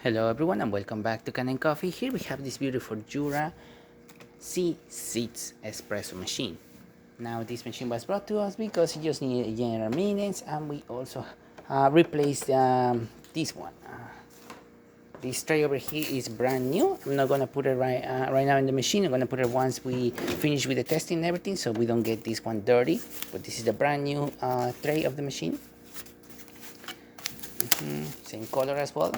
Hello everyone and welcome back to Kanen Coffee. Here we have this beautiful Jura C6 espresso machine. Now this machine was brought to us because it just needed general maintenance, and we also replaced this one. This tray over here is brand new. I'm not gonna put it right now in the machine. I'm gonna put it once we finish with the testing and everything, so we don't get this one dirty. But this is the brand new tray of the machine. Same color as well.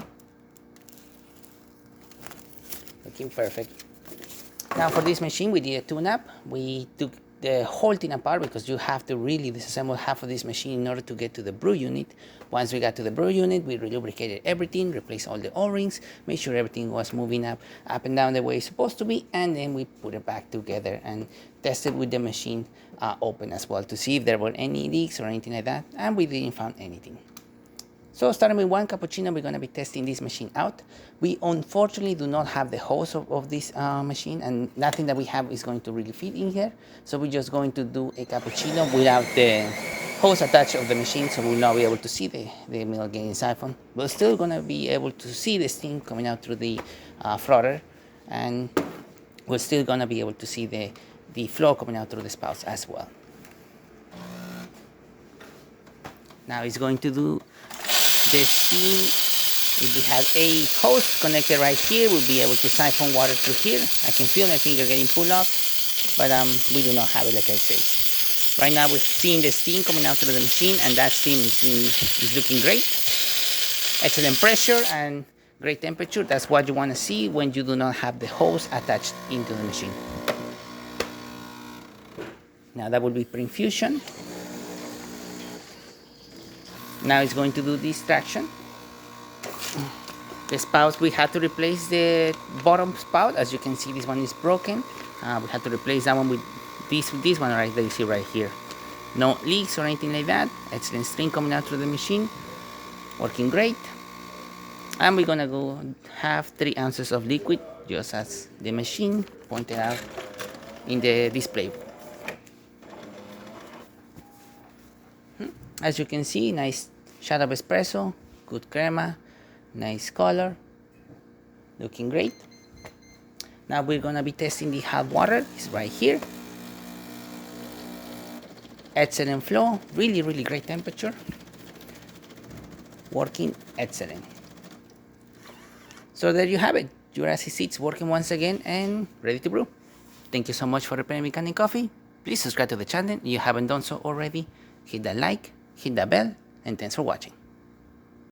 Looking perfect. Now for this machine we did a tune-up. We took the whole thing apart because you have to really disassemble half of this machine in order to get to the brew unit. Once we got to the brew unit, we lubricated everything, replaced all the O-rings, made sure everything was moving up and down the way it's supposed to be, and then we put it back together and tested with the machine open as well to see if there were any leaks or anything like that, and we didn't find anything. So starting with one cappuccino, we're going to be testing this machine out. We unfortunately do not have the hose of this machine, and nothing that we have is going to really fit in here. So we're just going to do a cappuccino without the hose attached of the machine, so we'll not be able to see the milk getting siphoned. We're still going to be able to see the steam coming out through the frother, and we're still going to be able to see the flow coming out through the spouts as well. Now it's going to do the steam. If we have a hose connected right here, we'll be able to siphon water through here. I can feel my finger getting pulled off, but we do not have it, like I said. Right now we're seeing the steam coming out through the machine, and that steam is looking great. Excellent pressure and great temperature. That's what you want to see when you do not have the hose attached into the machine. Now that will be pre-infusion. Now it's going to do this traction. The spouts, we had to replace the bottom spout. As you can see, this one is broken. We had to replace that one with this one right that you see right here. No leaks or anything like that. Excellent steam coming out through the machine. Working great. And we're gonna go have 3 ounces of liquid, just as the machine pointed out in the display. As you can see, nice shot of espresso, good crema, nice color, looking great. Now we're gonna be testing the hot water. It's right here. Excellent flow, really great temperature. Working excellent. So there you have it. Jura C6 working once again and ready to brew. Thank you so much for preparing me Kanen Coffee. Please subscribe to the channel if you haven't done so already. Hit that like, hit that bell, and thanks for watching.